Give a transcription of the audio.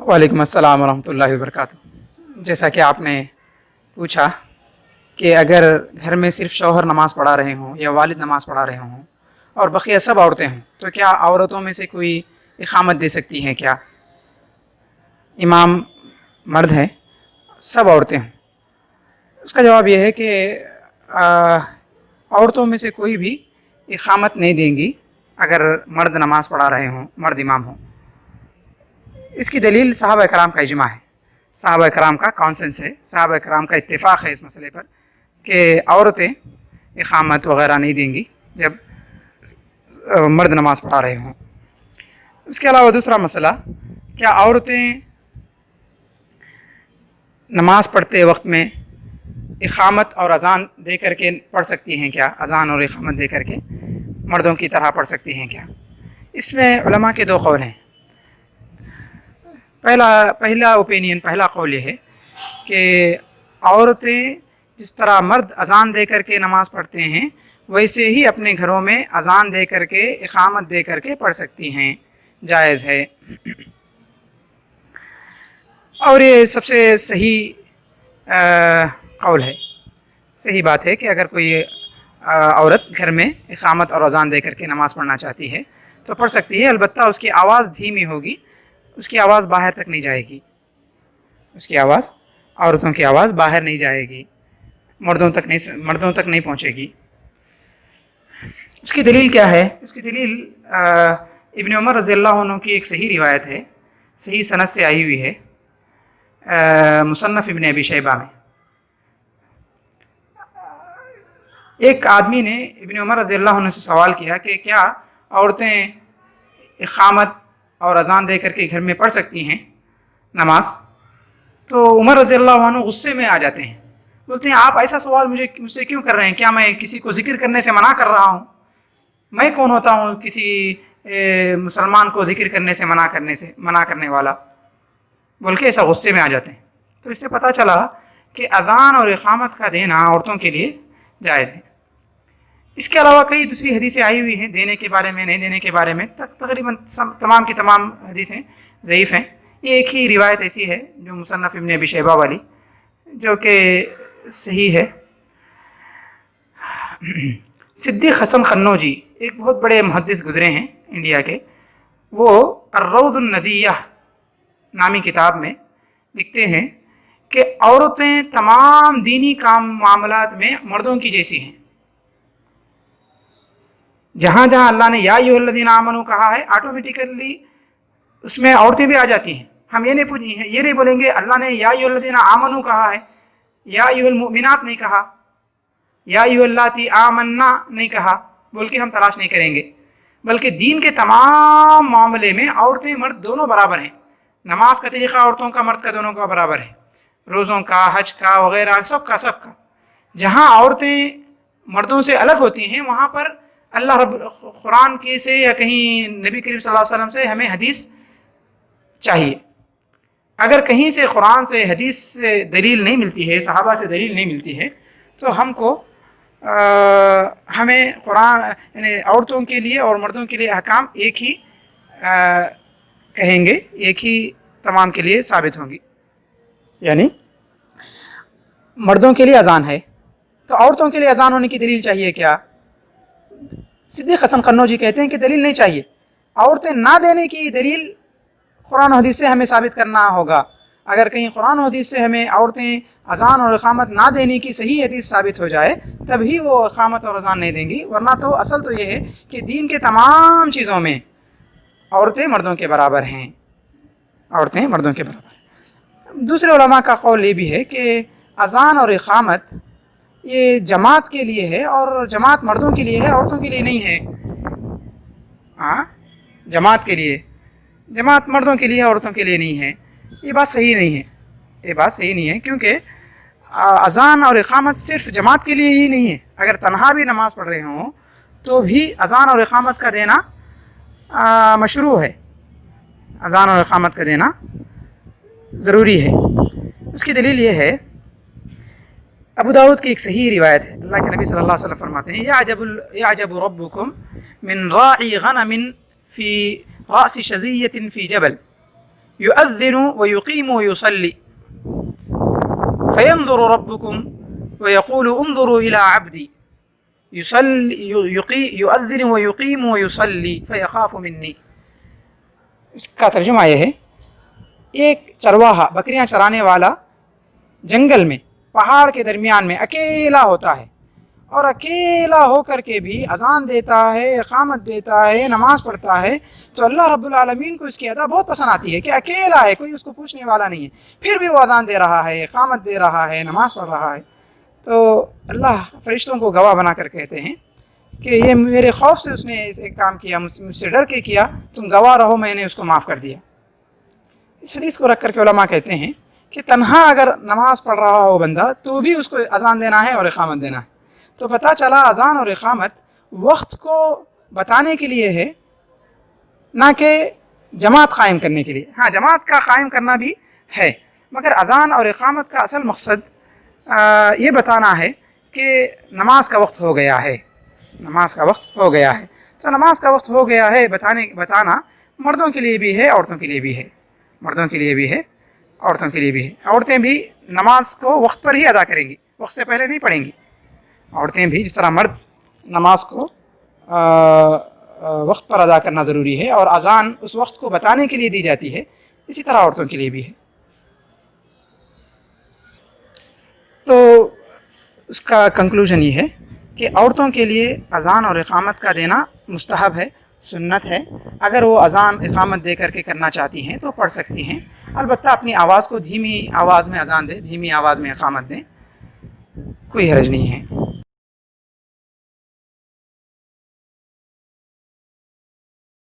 वालेकुम अस्सलाम वरहमतुल्लाहि वबरकातुह। जैसा कि आपने पूछा कि अगर घर में सिर्फ शौहर नमाज़ पढ़ा रहे हों या वालिद नमाज़ पढ़ा रहे हों और बकिया सब औरतें हों, तो क्या औरतों में से कोई इक़ामत दे सकती हैं क्या? इमाम मर्द है, सब औरतें हों। उसका जवाब यह है कि औरतों में से कोई भी इक़ामत नहीं देंगी अगर मर्द नमाज़ पढ़ा रहे हों, मर्द इमाम हों। इसकी दलील सहाबा कराम का इजमा है, सहाबा कराम का कॉन्सेंस है, सहाबा कराम का इत्तेफाक है इस मसले पर कि औरतें इक़ामत वग़ैरह नहीं देंगी जब मर्द नमाज़ पढ़ा रहे हों। उसके अलावा दूसरा मसला, क्या औरतें नमाज़ पढ़ते वक्त में इक़ामत और अज़ान दे करके पढ़ सकती हैं क्या? अज़ान और इक़ामत दे करके मर्दों की तरह पढ़ सकती हैं क्या? इसमें उलमा के दो कौल हैं। पहला ओपिनियन, पहला कौल ये है कि औरतें जिस तरह मर्द अज़ान दे करके नमाज़ पढ़ते हैं वैसे ही अपने घरों में अज़ान दे करके इक़ामत दे करके पढ़ सकती हैं, जायज़ है। और ये सबसे सही कौल है, सही बात है कि अगर कोई औरत घर में इक़ामत और अज़ान दे करके नमाज़ पढ़ना चाहती है तो पढ़ सकती है। अलबत्ता उसकी आवाज़ धीमी होगी, उसकी आवाज़ बाहर तक नहीं जाएगी, उसकी आवाज़, औरतों की आवाज़ बाहर नहीं जाएगी, मर्दों तक नहीं पहुँचेगी। उसकी दलील क्या है? उसकी दलील इब्न उमर रज़ियल्लाहु अन्हु की एक सही रिवायत है, सही सनद से आई हुई है, मुसन्नफ़ इब्न अबी शैबा में। एक आदमी ने इब्न उमर रज़ियल्लाहु अन्हु से सवाल किया कि क्या औरतें इक़ामत और अज़ान दे करके घर में पढ़ सकती हैं नमाज? तो उमर रज़ियल्लाहु अन्हु गुस्से में आ जाते हैं, बोलते हैं आप ऐसा सवाल मुझसे क्यों कर रहे हैं? क्या मैं किसी को ज़िक्र करने से मना कर रहा हूँ? मैं कौन होता हूँ किसी मुसलमान को ज़िक्र करने से मना करने वाला? बोल के ऐसा गुस्से में आ जाते हैं। तो इससे पता चला कि अज़ान और इक़ामत का देना औरतों के लिए जायज़ है। इसके अलावा कई दूसरी हदीसें आई हुई हैं देने के बारे में, नहीं देने के बारे में, तकरीबन तमाम की तमाम हदीसें ज़ईफ़ हैं। ये एक ही रिवायत ऐसी है जो मुसन्नफ़ इब्न अबी शैबा वाली, जो कि सही है। सिद्दीक़ हसन क़न्नौजी एक बहुत बड़े मुहद्दिस गुज़रे हैं इंडिया के, वो अर्रौज़ुन नदिया नामी किताब में लिखते हैं कि औरतें तमाम दीनी काम मामलात में मर्दों की जैसी हैं। जहाँ जहाँ अल्लाह ने या अय्युहल्लज़ीना आमनू कहा है, ऑटोमेटिकली उसमें औरतें भी आ जाती हैं। हम ये नहीं बोलेंगे अल्लाह ने या अय्युहल्लज़ीना आमनू कहा है, या अय्युहल मुमिनात नहीं कहा, या अय्युहल्लाती आमन्ना नहीं कहा, बोल के हम तलाश नहीं करेंगे। बल्कि दीन के तमाम मामले में औरतें मर्द दोनों बराबर हैं। नमाज का तरीक़ा औरतों का मर्द का दोनों का बराबर है, रोज़ों का, हज का वग़ैरह सबका। जहाँ औरतें मर्दों से अलग होती हैं वहाँ पर अल्लाह रब कुरान के से या कहीं नबी करीम सल्लल्लाहु अलैहि वसल्लम से हमें हदीस चाहिए। अगर कहीं से कुरान से हदीस से दलील नहीं मिलती है, सहाबा से दलील नहीं मिलती है, तो हमें कुरान यानी औरतों के लिए और मर्दों के लिए अहकाम एक ही कहेंगे, एक ही तमाम के लिए साबित होंगी। यानी मर्दों के लिए अज़ान है तो औरतों के लिए अज़ान होने की दलील चाहिए क्या? सिद्दीक़ हसन क़न्नौजी कहते हैं कि दलील नहीं चाहिए। औरतें ना देने की दलील कुरान और हदीस से हमें साबित करना होगा। अगर कहीं कुरान और हदीस से हमें औरतें अज़ान और इक़ामत ना देने की सही हदीस साबित हो जाए तभी वो इक़ामत और अज़ान नहीं देंगी, वरना तो असल तो ये है कि दीन के तमाम चीज़ों में औरतें मर्दों के बराबर हैं, औरतें मर्दों के बराबर हैं। दूसरे उलमा का कौल ये भी है कि अज़ान और इक़ामत ये जमात के लिए है और जमात मर्दों के लिए है, औरतों के लिए नहीं है। जमात के लिए, जमात मर्दों के लिए है, औरतों के लिए नहीं है। ये बात सही नहीं है, ये बात सही नहीं है, क्योंकि अज़ान और इक़ामत सिर्फ जमात के लिए ही नहीं है। अगर तन्हा भी नमाज़ पढ़ रहे हों तो भी अज़ान और इक़ामत का देना मशरू है, अज़ान और इक़ामत का देना ज़रूरी है। उसकी दलील ये है, अबू दाऊद की एक सही रिवायत है, अल्लाह के नबी सल्लल्लाहु अलैहि वसल्लम फरमाते हैं, याजबु रब्बुकुम मिन राई गनमिन फ़ी रासी शज़िय्यतिन फ़ी जबल يؤذن ويقيم ويصلي فينظر ربكم ويقول انظروا إلى عبدي يؤذن ويقيم ويصلي فيخاف مني. اس کا ترجمہ یہ ہے، ایک چرواہا بکریاں چرانے والا جنگل میں پہاڑ کے درمیان میں اکیلا ہوتا ہے، اور اکیلا ہو کر کے بھی اذان دیتا ہے، اقامت دیتا ہے، نماز پڑھتا ہے، تو اللہ رب العالمین کو اس کی ادا بہت پسند آتی ہے کہ اکیلا ہے، کوئی اس کو پوچھنے والا نہیں ہے، پھر بھی وہ اذان دے رہا ہے، اقامت دے رہا ہے، نماز پڑھ رہا ہے. تو اللہ فرشتوں کو گواہ بنا کر کہتے ہیں کہ یہ میرے خوف سے اس نے ایسے کام کیا، مجھ سے ڈر کے کیا، تم گواہ رہو، میں نے اس کو معاف کر دیا. اس حدیث کو رکھ کر کے علماء کہتے ہیں کہ تنہا اگر نماز پڑھ رہا ہو بندہ تو بھی اس کو اذان دینا ہے اور اقامت دینا ہے. تو پتہ چلا اذان اور اقامت وقت کو بتانے کے لیے ہے، نہ کہ جماعت قائم کرنے کے لیے. ہاں، جماعت کا قائم کرنا بھی ہے، مگر اذان اور اقامت کا اصل مقصد یہ بتانا ہے کہ نماز کا وقت ہو گیا ہے، نماز کا وقت ہو گیا ہے. تو نماز کا وقت ہو گیا ہے بتانا مردوں کے لیے بھی ہے، عورتوں کے لیے بھی ہے، مردوں کے لیے بھی ہے، عورتوں کے لیے بھی ہے. عورتیں بھی نماز کو وقت پر ہی ادا کریں گی، وقت سے پہلے نہیں پڑھیں گی. عورتیں بھی جس طرح مرد نماز کو وقت پر ادا کرنا ضروری ہے اور اذان اس وقت کو بتانے کے لیے دی جاتی ہے، اسی طرح عورتوں کے لیے بھی ہے. تو اس کا کنکلوژن یہ ہے کہ عورتوں کے لیے اذان اور اقامت کا دینا مستحب ہے، سنت ہے. اگر وہ اذان اقامت دے کر کے کرنا چاہتی ہیں تو پڑھ سکتی ہیں، البتہ اپنی آواز کو دھیمی آواز میں اذان دیں، دھیمی آواز میں اقامت دیں، کوئی حرج نہیں ہے.